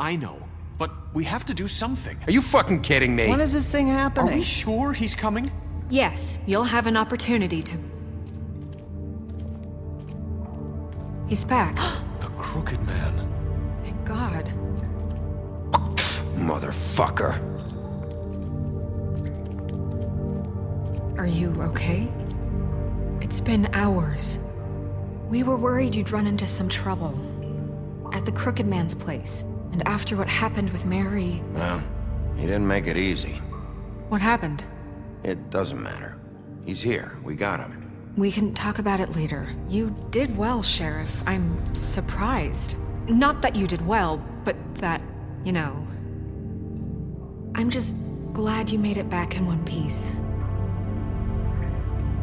I know. But we have to do something. Are you fucking kidding me? When is this thing Are happening? we sure he's coming? Yes, you'll have an opportunity to... He's back. The Crooked Man. Thank God. Motherfucker. Are you okay? It's been hours. We were worried you'd run into some trouble. At the Crooked Man's place. And after what happened with Mary... Well, he didn't make it easy. What happened? It doesn't matter. He's here. We got him. We can talk about it later. You did well, Sheriff. I'm surprised. Not that you did well, but that, you know... I'm just glad you made it back in one piece.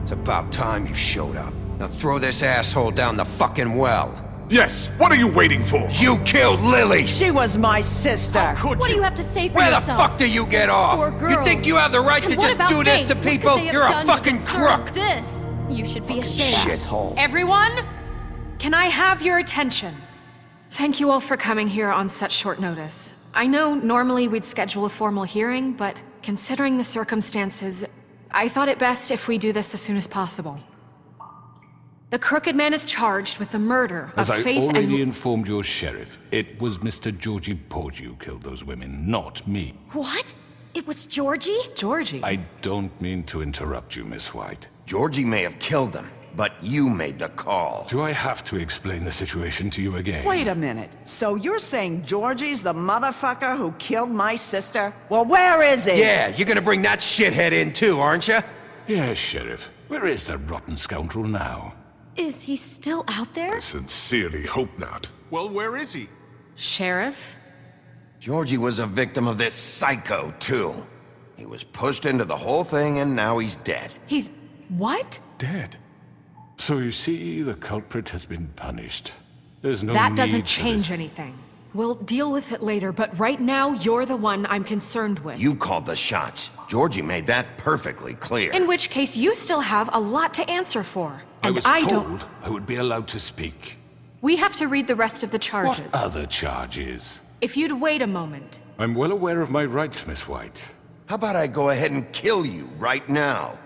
It's about time you showed up. Now throw this asshole down the fucking well. Yes, what are you waiting for? You killed Lily! She was my sister! Could What do you? you have to say for Where the yourself? fuck do you get off? Poor You girls. think you have the right And to what just about do this Faith? to What could people? they have You're a done to fucking deserve crook! This. You should be ashamed. Shithole. Everyone, can I have your attention? Thank you all for coming here on such short notice. I know normally we'd schedule a formal hearing, but considering the circumstances, I thought it best if we do this as soon as possible. The Crooked Man is charged with the murder of As I Faith already and... informed your sheriff, it was Mr. Georgie Porgy who killed those women, not me. What? It was Georgie? Georgie. I don't mean to interrupt you, Miss White. Georgie may have killed them, but you made the call. Do I have to explain the situation to you again? Wait a minute. So you're saying Georgie's the motherfucker who killed my sister? Well, where is he? Yeah, you're gonna bring that shithead in too, aren't you? Yes, Sheriff. Where is that rotten scoundrel now? Is he still out there? I sincerely hope not. Well, where is he? Sheriff? Georgie was a victim of this psycho, too. He was pushed into the whole thing, and now he's dead. He's... what? Dead. So you see, the culprit has been punished. There's no That need doesn't for change this. anything. We'll deal with it later, but right now, you're the one I'm concerned with. You called the shots. Georgie made that perfectly clear. In which case, you still have a lot to answer for. I And was don't... told I would be allowed to speak. We have to read the rest of the charges. What other charges? If you'd wait a moment. I'm well aware of my rights, Miss White. How about I go ahead and kill you right now?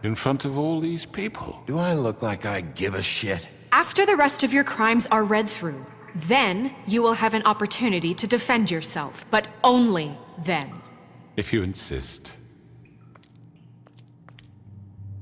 In front of all these people. Do I look like I give a shit? After the rest of your crimes are read through, then you will have an opportunity to defend yourself, but only then. If you insist.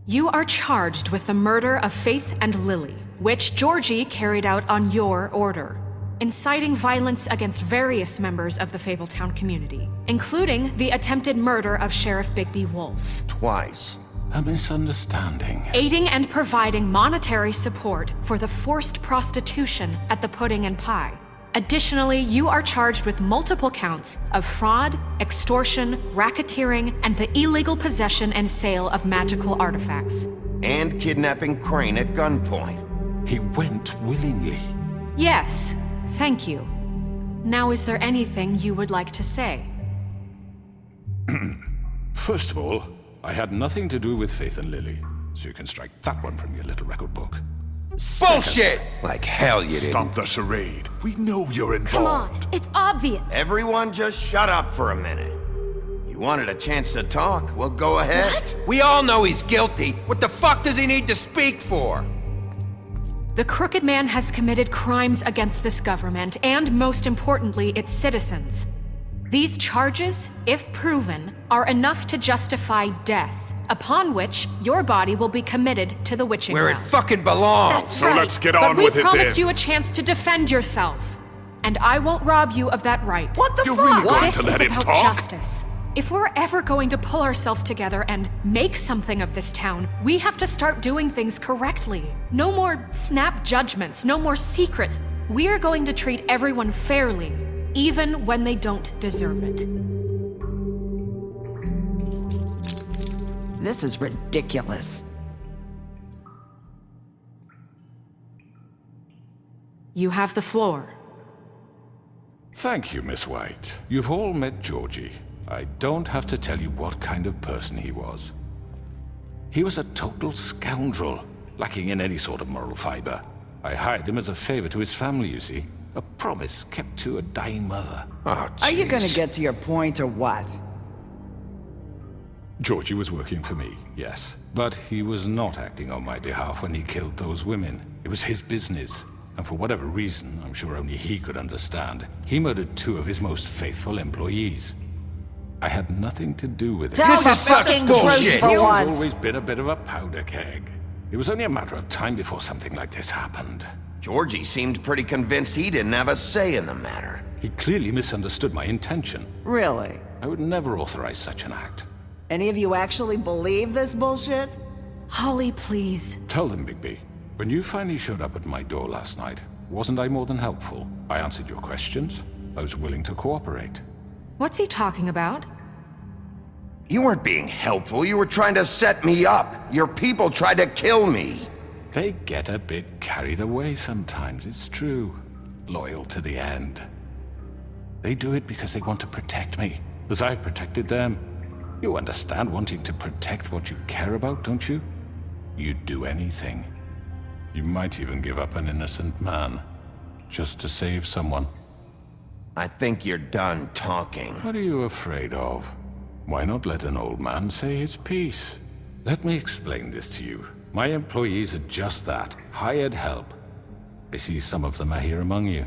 You are charged with the murder of Faith and Lily, which Georgie carried out on your order, inciting violence against various members of the Fabletown community, including the attempted murder of Sheriff Bigby Wolf. Twice. A misunderstanding. Aiding and providing monetary support for the forced prostitution at the Pudding and Pie. Additionally, you are charged with multiple counts of fraud, extortion, racketeering, and the illegal possession and sale of magical artifacts. And kidnapping Crane at gunpoint. He went willingly. Yes, thank you. Now, is there anything you would like to say? First of all, I had nothing to do with Faith and Lily, so you can strike that one from your little record book. Bullshit! Like hell you didn't. Stop the charade. We know you're involved. Come on, it's obvious. Everyone just shut up for a minute. You wanted a chance to talk? Well, go ahead. What? We all know he's guilty. What the fuck does he need to speak for? The Crooked Man has committed crimes against this government and, most importantly, its citizens. These charges, if proven, are enough to justify death, upon which your body will be committed to the witching Where it ground. fucking belongs. That's So right. let's get But on we with it then. promised you a chance to defend yourself, and I won't rob you of that right. What the You're fuck? really going This to is let him about talk? justice. If we're ever going to pull ourselves together and make something of this town, we have to start doing things correctly. No more snap judgments, no more secrets. We are going to treat everyone fairly, even when they don't deserve it. This is ridiculous. You have the floor. Thank you, Miss White. You've all met Georgie. I don't have to tell you what kind of person he was. He was a total scoundrel, lacking in any sort of moral fiber. I hired him as a favor to his family, you see. A promise kept to a dying mother. Oh, Are you gonna jeez. get to your point or what? Georgie was working for me, yes. But he was not acting on my behalf when he killed those women. It was his business. And for whatever reason, I'm sure only he could understand, he murdered 2 of his most faithful employees. I had nothing to do with it. Tell This the is such fucking bullshit. truth for He's once. always been a bit of a powder keg. It was only a matter of time before something like this happened. Georgie seemed pretty convinced he didn't have a say in the matter. He clearly misunderstood my intention. Really? I would never authorize such an act. Any of you actually believe this bullshit? Holly, please. Tell them, Bigby. When you finally showed up at my door last night, wasn't I more than helpful? I answered your questions. I was willing to cooperate. What's he talking about? You weren't being helpful, you were trying to set me up. Your people tried to kill me. They get a bit carried away sometimes, it's true. Loyal to the end. They do it because they want to protect me, as I protected them. You understand wanting to protect what you care about, don't you? You'd do anything. You might even give up an innocent man, just to save someone. I think you're done talking. What are you afraid of? Why not let an old man say his piece? Let me explain this to you. My employees are just that, hired help. I see some of them are here among you.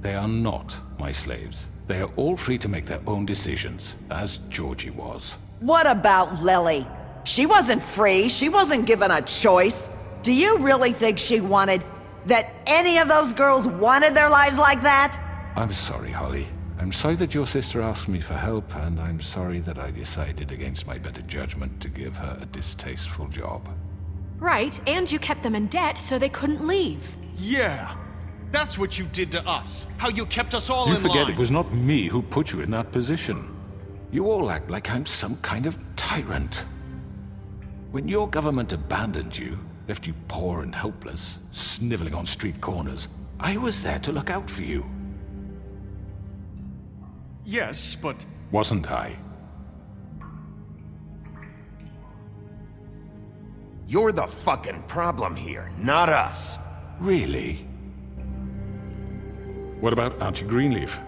They are not my slaves. They are all free to make their own decisions, as Georgie was. What about Lily? She wasn't free. She wasn't given a choice. Do you really think she wanted... that any of those girls wanted their lives like that? I'm sorry, Holly. I'm sorry that your sister asked me for help, and I'm sorry that I decided against my better judgment to give her a distasteful job. Right, and you kept them in debt so they couldn't leave. Yeah. That's what you did to us. How you kept us all You in forget line. it was not me who put you in that position. You all act like I'm some kind of tyrant. When your government abandoned you, left you poor and helpless, sniveling on street corners, I was there to look out for you. Yes, but... Wasn't I? You're the fucking problem here, not us. Really? What about Auntie Greenleaf?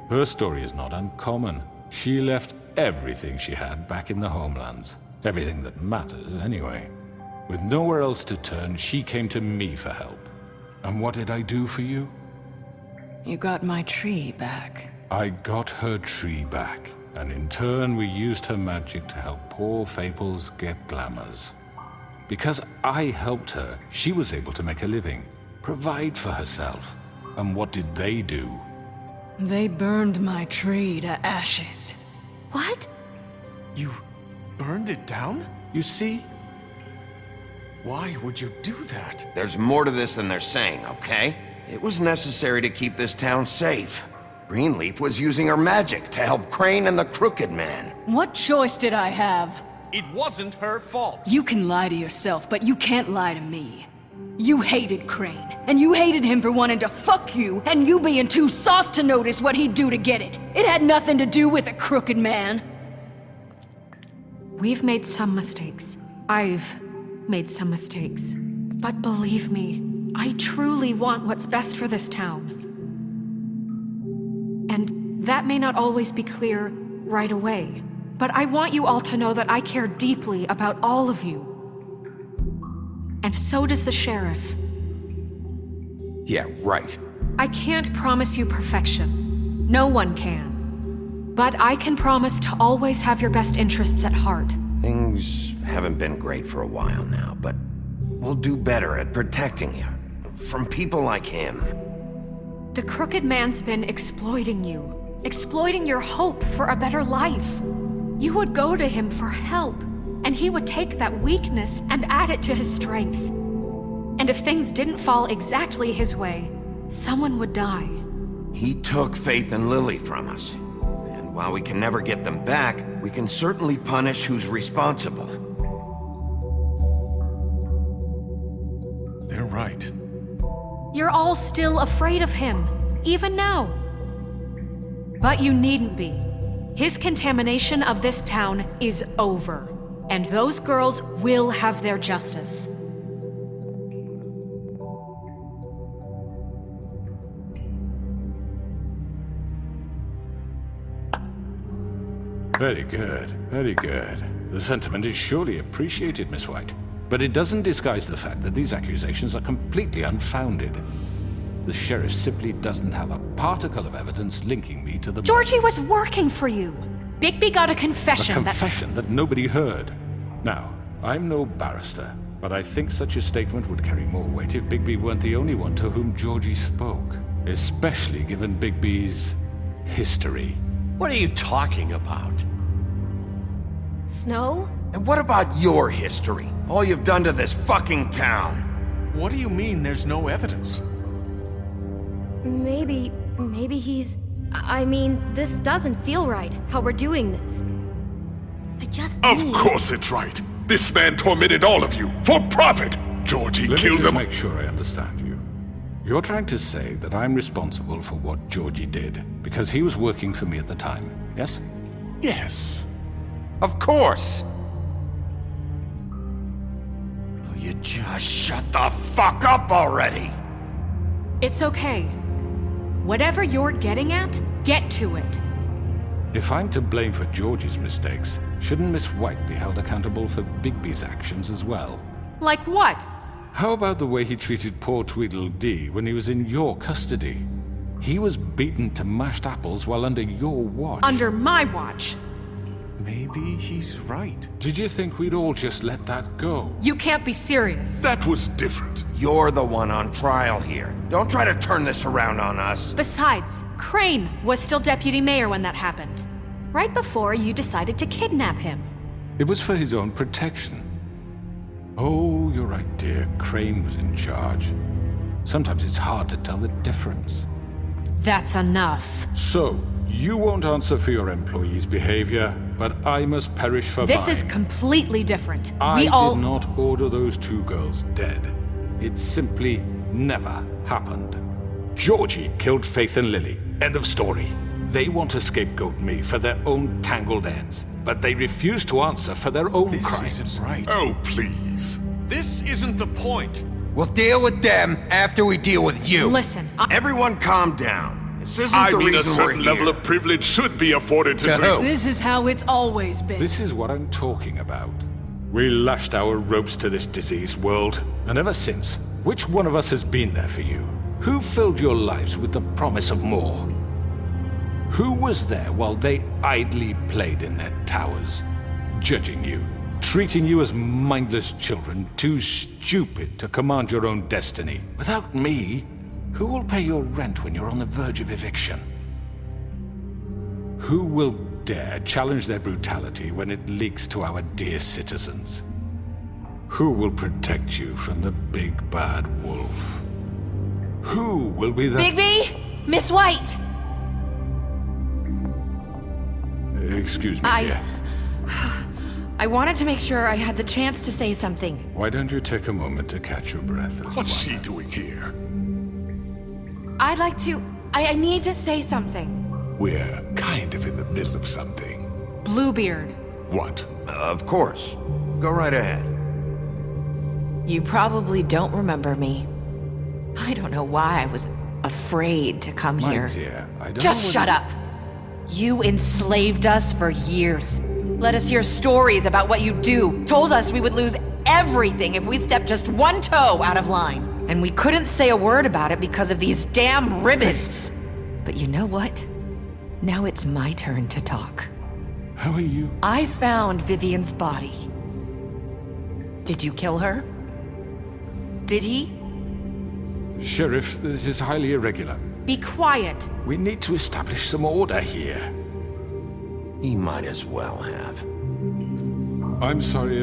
Her story is not uncommon. She left everything she had back in the homelands. Everything that matters, anyway. With nowhere else to turn, she came to me for help. And what did I do for you? You got my tree back. I got her tree back, and in turn we used her magic to help poor Fables get glamours. Because I helped her, she was able to make a living, provide for herself. And what did they do? They burned my tree to ashes. What? You burned it down? You see? Why would you do that? There's more to this than they're saying, okay? It was necessary to keep this town safe. Greenleaf was using her magic to help Crane and the Crooked Man. What choice did I have? It wasn't her fault. You can lie to yourself, but you can't lie to me. You hated Crane, and you hated him for wanting to fuck you, and you being too soft to notice what he'd do to get it. It had nothing to do with a Crooked Man. We've made some mistakes. I've made some mistakes. But believe me, I truly want what's best for this town. And that may not always be clear right away, but I want you all to know that I care deeply about all of you. And so does the sheriff. Yeah, right. I can't promise you perfection. No one can. But I can promise to always have your best interests at heart. Things haven't been great for a while now, but we'll do better at protecting you. From people like him. The Crooked Man's been exploiting you. Exploiting your hope for a better life. You would go to him for help, and he would take that weakness and add it to his strength. And if things didn't fall exactly his way, someone would die. He took Faith and Lily from us. And while we can never get them back, we can certainly punish who's responsible. They're right. You're all still afraid of him, even now. But you needn't be. His contamination of this town is over, and those girls will have their justice. Very good, very good. The sentiment is surely appreciated, Miss White. But it doesn't disguise the fact that these accusations are completely unfounded. The sheriff simply doesn't have a particle of evidence linking me to the... Georgie was working for you. Bigby got a confession A confession that nobody heard. Now, I'm no barrister, but I think such a statement would carry more weight if Bigby weren't the only one to whom Georgie spoke. Especially given Bigby's history. What are you talking about? Snow? And what about your history? All you've done to this fucking town? What do you mean there's no evidence? Maybe he's... I mean, this doesn't feel right, how we're doing this. I just Of need... course it's right. This man tormented all of you, for profit. Georgie Let me killed just him. make sure I understand you. You're trying to say that I'm responsible for what Georgie did, because he was working for me at the time, yes? Yes. Of course! Will you just shut the fuck up already? It's okay. Whatever you're getting at, get to it. If I'm to blame for Georgie's mistakes, shouldn't Miss White be held accountable for Bigby's actions as well? Like what? How about the way he treated poor Tweedledee when he was in your custody? He was beaten to mashed apples while under your watch. Under my watch. Maybe he's right. Did you think we'd all just let that go? You can't be serious. That was different. You're the one on trial here. Don't try to turn this around on us. Besides, Crane was still deputy mayor when that happened. Right before you decided to kidnap him. It was for his own protection. Oh, you're right, dear. Crane was in charge. Sometimes it's hard to tell the difference. That's enough. So, you won't answer for your employees' behavior, but I must perish for This mine. is completely different. I We all... did not order those two girls dead. It simply never happened. Georgie killed Faith and Lily. End of story. They want to scapegoat me for their own tangled ends, but they refuse to answer for their own This crimes. isn't right. Oh, please. This isn't the point. We'll deal with them after we deal with you. Listen, Everyone calm down. This isn't I the mean, a reason we're certain here. level of privilege should be afforded to... To who? This is how it's always been. This is what I'm talking about. We lashed our ropes to this diseased world, and ever since, which one of us has been there for you? Who filled your lives with the promise of more? Who was there while they idly played in their towers, judging you, treating you as mindless children, too stupid to command your own destiny? Without me, who will pay your rent when you're on the verge of eviction? Who will dare challenge their brutality when it leaks to our dear citizens? Who will protect you from the big bad wolf? Who will be the... Bigby? Miss White! Excuse me, dear. I wanted to make sure I had the chance to say something. Why don't you take a moment to catch your breath? little What's one? she doing here? I'd like to... I need to say something. We're kind of in the middle of something. Bluebeard. What? Of course. Go right ahead. You probably don't remember me. I don't know why I was afraid to come My here. dear, I don't Just know shut up. You enslaved us for years. Let us hear stories about what you do. Told us we would lose everything if we stepped just one toe out of line. And we couldn't say a word about it because of these damn ribbons. But you know what? Now it's my turn to talk. How are you? I found Vivian's body. Did you kill her? Did he? Sheriff, this is highly irregular. Be quiet. We need to establish some order here. He might as well have. I'm sorry,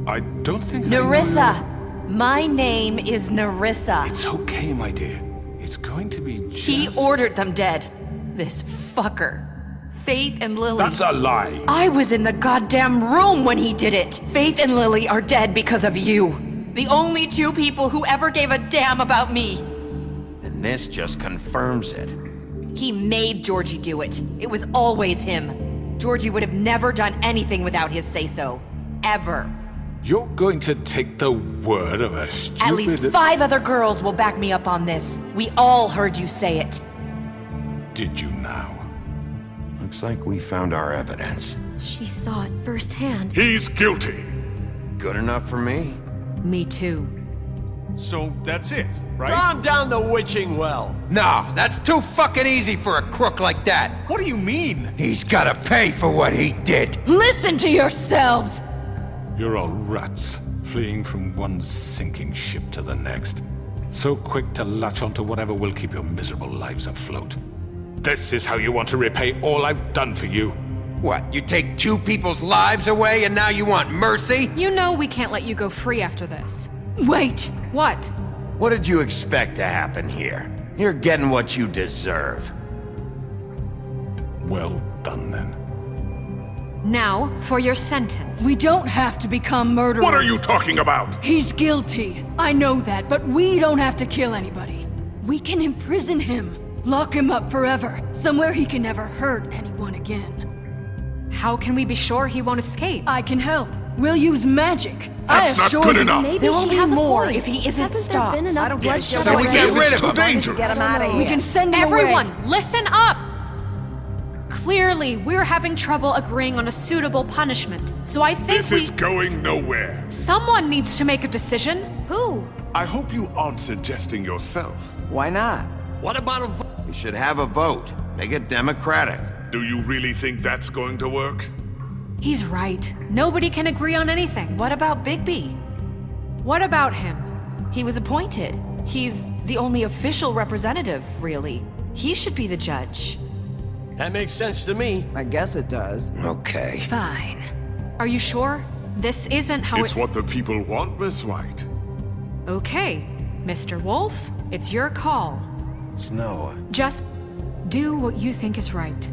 I don't think Nerissa! My name is Nerissa. It's okay, my dear. It's going to be just... He ordered them dead. This fucker. Faith and Lily. That's a lie! I was in the goddamn room when he did it. Faith and Lily are dead because of you. The only two people who ever gave a damn about me. And this just confirms it. He made Georgie do it. It was always him. Georgie would have never done anything without his say-so. Ever. You're going to take the word of a stupid... At least 5 other girls will back me up on this. We all heard you say it. Did you now? Looks like we found our evidence. She saw it firsthand. He's guilty. Good enough for me? Me too. So that's it, right? Calm down the witching well. No, that's too fucking easy for a crook like that. What do you mean? He's gotta pay for what he did. Listen to yourselves! You're all rats, fleeing from one sinking ship to the next. So quick to latch onto whatever will keep your miserable lives afloat. This is how you want to repay all I've done for you? What, you take two people's lives away and now you want mercy? You know we can't let you go free after this. Wait! What? What did you expect to happen here? You're getting what you deserve. Well done, then. Now, for your sentence. We don't have to become murderers. What are you talking about? He's guilty. I know that, but we don't have to kill anybody. We can imprison him. Lock him up forever. Somewhere he can never hurt anyone again. How can we be sure he won't escape? I can help. We'll use magic. That's not good enough. Maybe There will she be has a more point. if he isn't Hasn't stopped. there been enough I don't give a bloodshed shit. So we already? get rid It's of too him. dangerous. Get him out of here. We can send him Everyone, away. listen up! Clearly, we're having trouble agreeing on a suitable punishment, so I think This is going nowhere. Someone needs to make a decision. Who? I hope you aren't suggesting yourself. Why not? What about a We should have a vote. Make it democratic. Do you really think that's going to work? He's right. Nobody can agree on anything. What about Bigby? What about him? He was appointed. He's the only official representative, really. He should be the judge. That makes sense to me. I guess it does. Okay. Fine. Are you sure? This isn't how It's what the people want, Miss White. Okay, Mr. Wolf, it's your call. Snow. Just do what you think is right.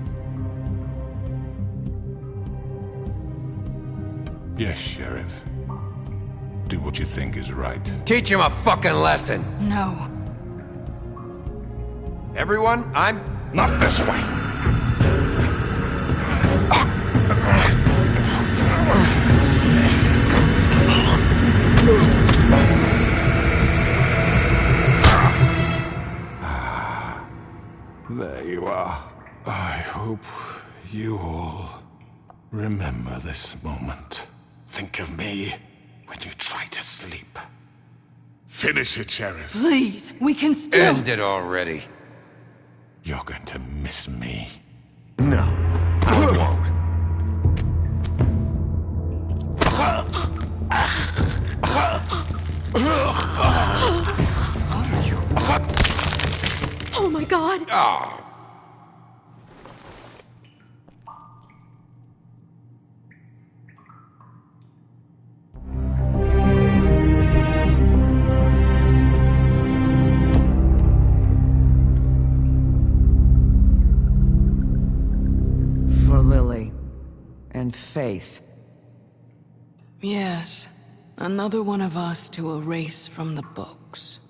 Yes, Sheriff. Do what you think is right. Teach him a fucking lesson. No. Everyone, I'm... Not this way! There you are. I hope you all remember this moment. Think of me when you try to sleep. Finish it, Sheriff. Please, we can still... End it already. You're going to miss me. No, I won't. Oh my god! Oh. For Lily and Faith. Yes. Another one of us to erase from the books.